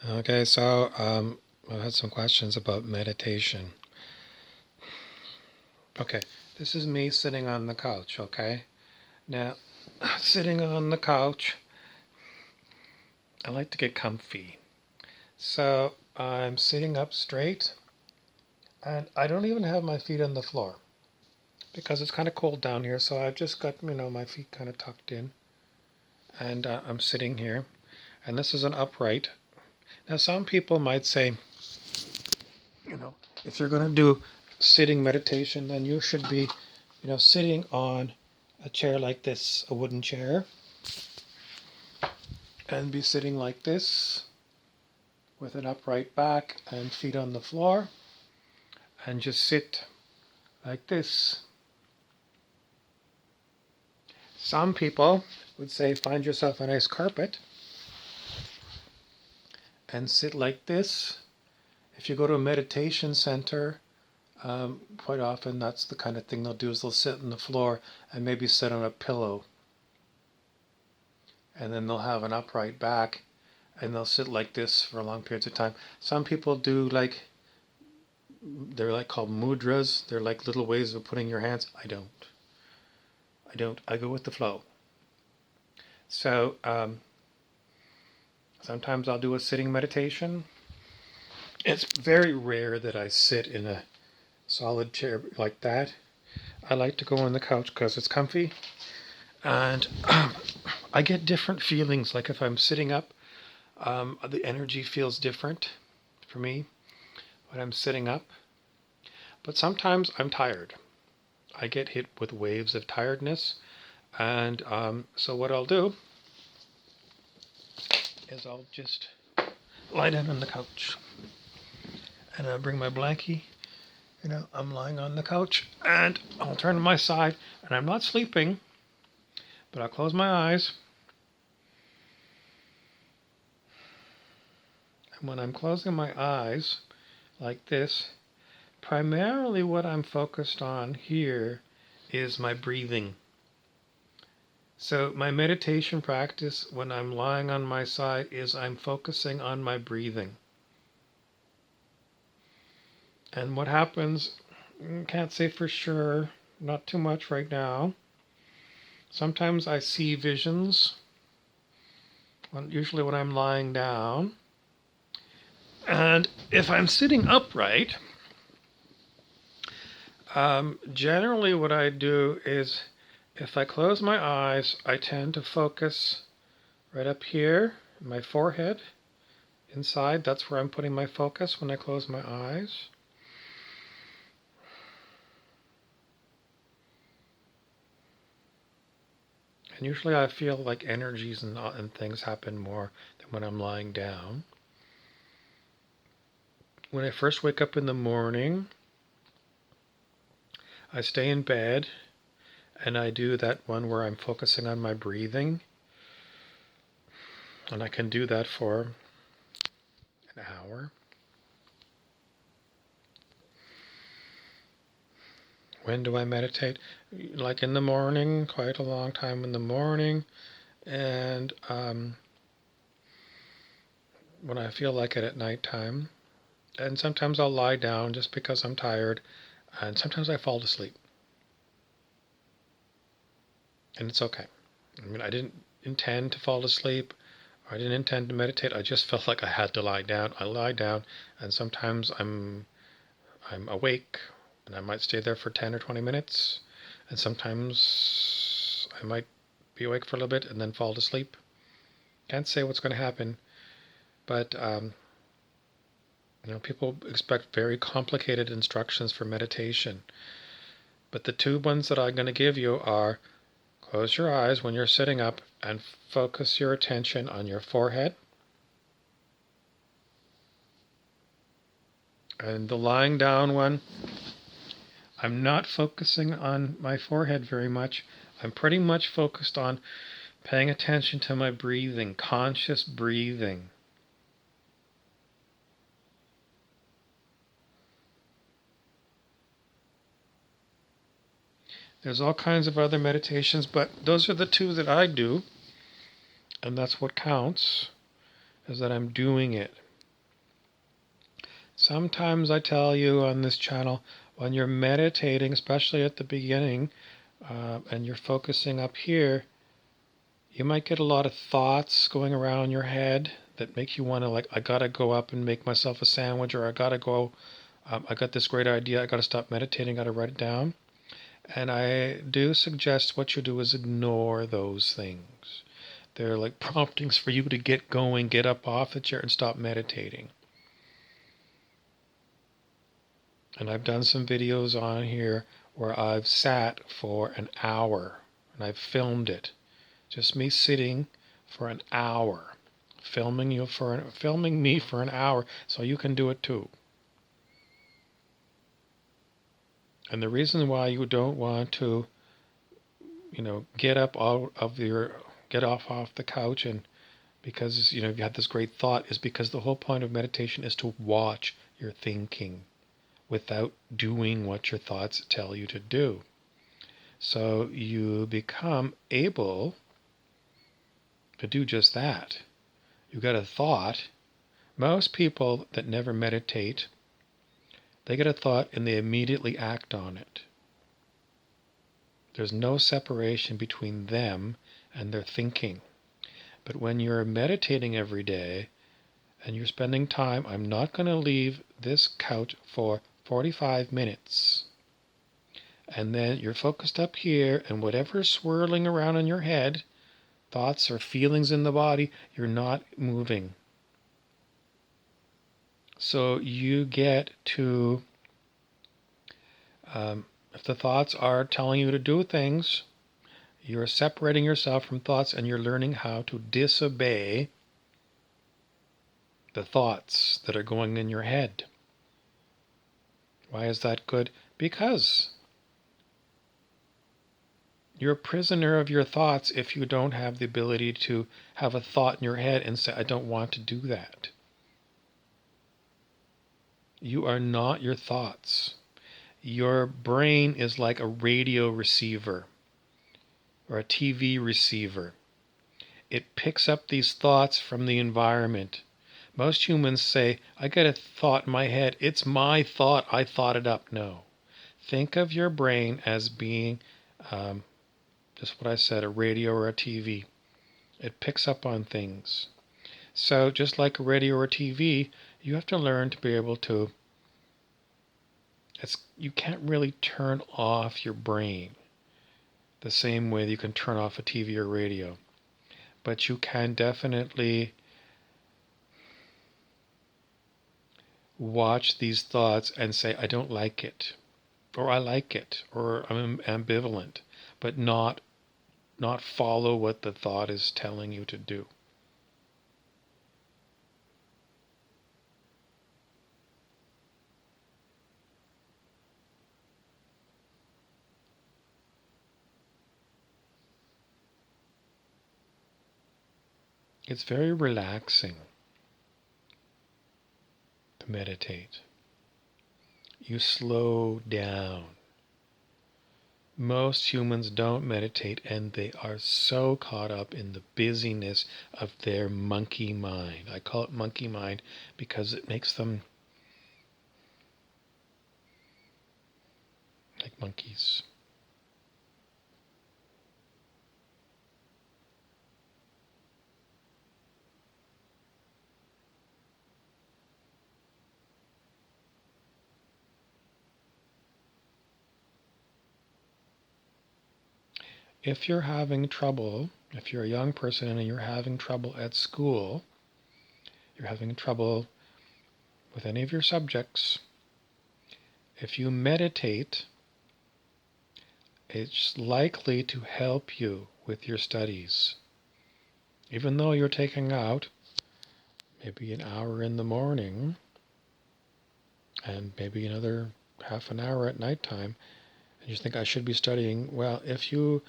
Okay, so I had some questions about meditation. Okay, this is me sitting on the couch, okay? Now, sitting on the couch, I like to get comfy. So I'm sitting up straight, and I don't even have my feet on the floor because it's kind of cold down here, so I've just got, my feet kind of tucked in, and I'm sitting here, and this is an upright. Now, some people might say, you know, if you're going to do sitting meditation, then you should be, sitting on a chair like this, a wooden chair, and be sitting like this with an upright back and feet on the floor, and just sit like this. Some people would say find yourself a nice carpet and sit like this. If you go to a meditation center, quite often that's the kind of thing they'll do is they'll sit on the floor and maybe sit on a pillow. And then they'll have an upright back and they'll sit like this for long periods of time. Some people do they're like called mudras. They're like little ways of putting your hands. I don't. I go with the flow. So sometimes I'll do a sitting meditation. It's very rare that I sit in a solid chair like that. I like to go on the couch because it's comfy. And I get different feelings. Like if I'm sitting up, the energy feels different for me when I'm sitting up. But sometimes I'm tired. I get hit with waves of tiredness. And so what I'll do is I'll just lie down on the couch. And I'll bring my blankie. I'm lying on the couch. And I'll turn to my side. And I'm not sleeping. But I'll close my eyes. And when I'm closing my eyes like this, primarily what I'm focused on here is my breathing. So my meditation practice when I'm lying on my side is I'm focusing on my breathing. And what happens, can't say for sure, not too much right now. Sometimes I see visions, usually when I'm lying down. And if I'm sitting upright, generally what I do is if I close my eyes, I tend to focus right up here, my forehead, inside. That's where I'm putting my focus when I close my eyes. And usually I feel like energies and things happen more than when I'm lying down. When I first wake up in the morning, I stay in bed and I do that one where I'm focusing on my breathing. And I can do that for an hour. When do I meditate? Like in the morning, quite a long time in the morning. And when I feel like it at nighttime. And sometimes I'll lie down just because I'm tired. And sometimes I fall asleep. And it's okay. I didn't intend to fall asleep. I didn't intend to meditate. I just felt like I had to lie down. I lie down, and sometimes I'm awake, and I might stay there for 10 or 20 minutes, and sometimes I might be awake for a little bit and then fall asleep. Can't say what's going to happen, but people expect very complicated instructions for meditation. But the two ones that I'm going to give you are close your eyes when you're sitting up and focus your attention on your forehead. And the lying down one, I'm not focusing on my forehead very much. I'm pretty much focused on paying attention to my breathing, conscious breathing. There's all kinds of other meditations, but those are the two that I do. And that's what counts, is that I'm doing it. Sometimes I tell you on this channel, when you're meditating, especially at the beginning, and you're focusing up here, you might get a lot of thoughts going around your head that make you want to, like, I gotta go up and make myself a sandwich, or I gotta go, I got this great idea, I gotta stop meditating, gotta write it down. And I do suggest what you do is ignore those things. They're like promptings for you to get going, get up off the chair, and stop meditating. And I've done some videos on here where I've sat for an hour and I've filmed it. Just me sitting for an hour, filming me for an hour, so you can do it too. And the reason why you don't want to, get up get off the couch, and because you've had this great thought, is because the whole point of meditation is to watch your thinking without doing what your thoughts tell you to do. So you become able to do just that. You get a thought. Most people that never meditate, they get a thought and they immediately act on it. There's no separation between them and their thinking. But when you're meditating every day and you're spending time, I'm not going to leave this couch for 45 minutes. And then you're focused up here, and whatever's swirling around in your head, thoughts or feelings in the body, you're not moving. So you get to, if the thoughts are telling you to do things, you're separating yourself from thoughts and you're learning how to disobey the thoughts that are going in your head. Why is that good? Because you're a prisoner of your thoughts if you don't have the ability to have a thought in your head and say, I don't want to do that. You are not your thoughts. Your brain is like a radio receiver or a TV receiver. It picks up these thoughts from the environment. Most humans say, I get a thought in my head. It's my thought. I thought it up. No. Think of your brain as being, just what I said, a radio or a TV. It picks up on things. So just like a radio or a TV, you have to learn to be able to, you can't really turn off your brain the same way that you can turn off a TV or radio. But you can definitely watch these thoughts and say, I don't like it, or I like it, or I'm ambivalent, but not follow what the thought is telling you to do. It's very relaxing to meditate. You slow down. Most humans don't meditate, and they are so caught up in the busyness of their monkey mind. I call it monkey mind because it makes them like monkeys. If you're having trouble, if you're a young person and you're having trouble at school, you're having trouble with any of your subjects, if you meditate, it's likely to help you with your studies. Even though you're taking out maybe an hour in the morning and maybe another half an hour at nighttime, and you think I should be studying, well, if you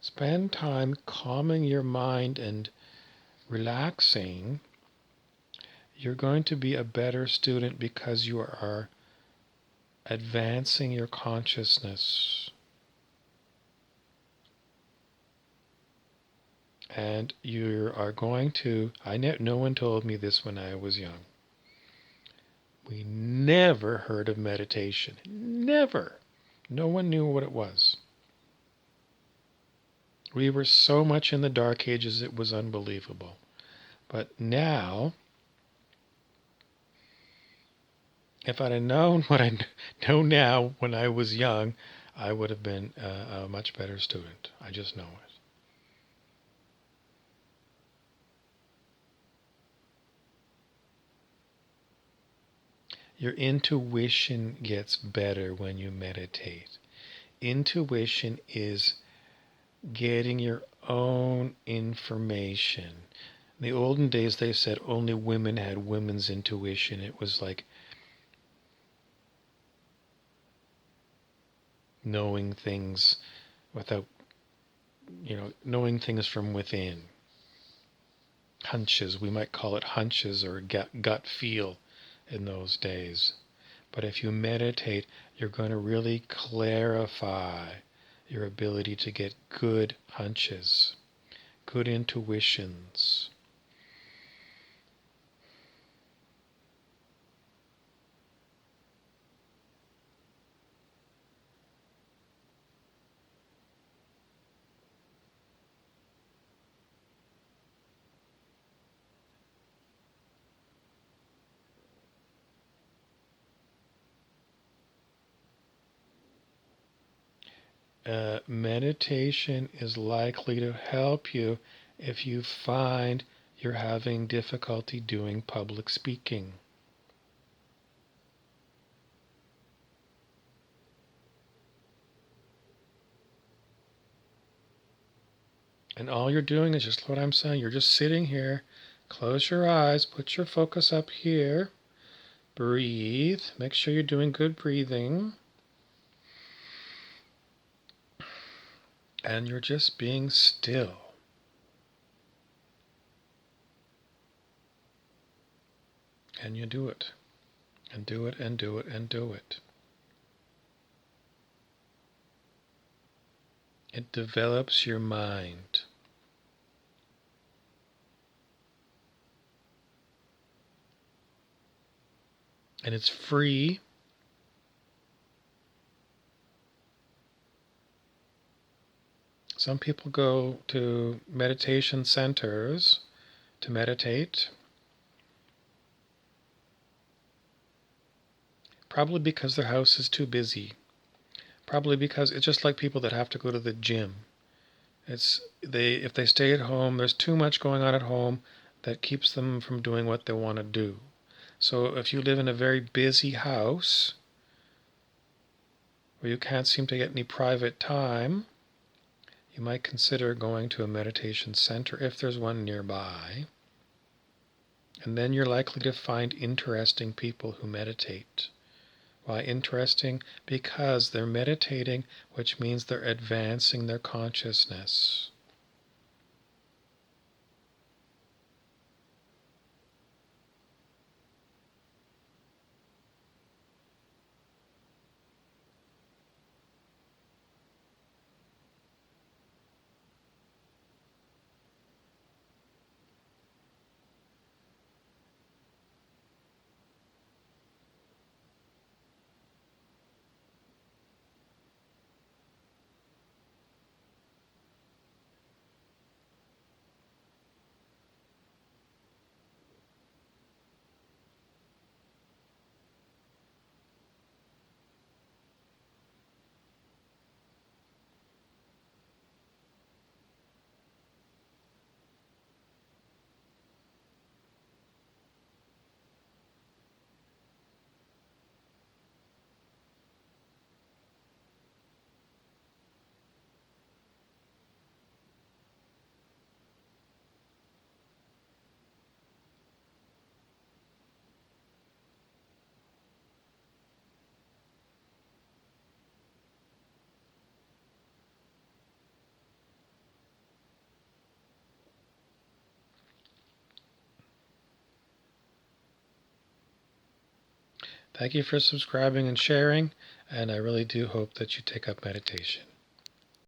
spend time calming your mind and relaxing, you're going to be a better student because you are advancing your consciousness. And you are going to, no one told me this when I was young. we never heard of meditation. Never. No one knew what it was. We were so much in the dark ages, it was unbelievable. But now, if I'd have known what I know now when I was young, I would have been a much better student. I just know it. Your intuition gets better when you meditate. Intuition is getting your own information. In the olden days, they said only women had women's intuition. It was like knowing things without, knowing things from within. Hunches, we might call it hunches or gut feel in those days. But if you meditate, you're going to really clarify your ability to get good hunches, good intuitions. Meditation is likely to help you if you find you're having difficulty doing public speaking. And all you're doing is just what I'm saying. You're just sitting here. Close your eyes. Put your focus up here. Breathe. Make sure you're doing good breathing. And you're just being still. And you do it. And do it and do it and do it. It develops your mind. And it's free. Some people go to meditation centers to meditate. Probably because their house is too busy. Probably because it's just like people that have to go to the gym. If they stay at home, there's too much going on at home that keeps them from doing what they want to do. So if you live in a very busy house where you can't seem to get any private time, you might consider going to a meditation center if there's one nearby. And then you're likely to find interesting people who meditate. Why interesting? Because they're meditating, which means they're advancing their consciousness. Thank you for subscribing and sharing, and I really do hope that you take up meditation.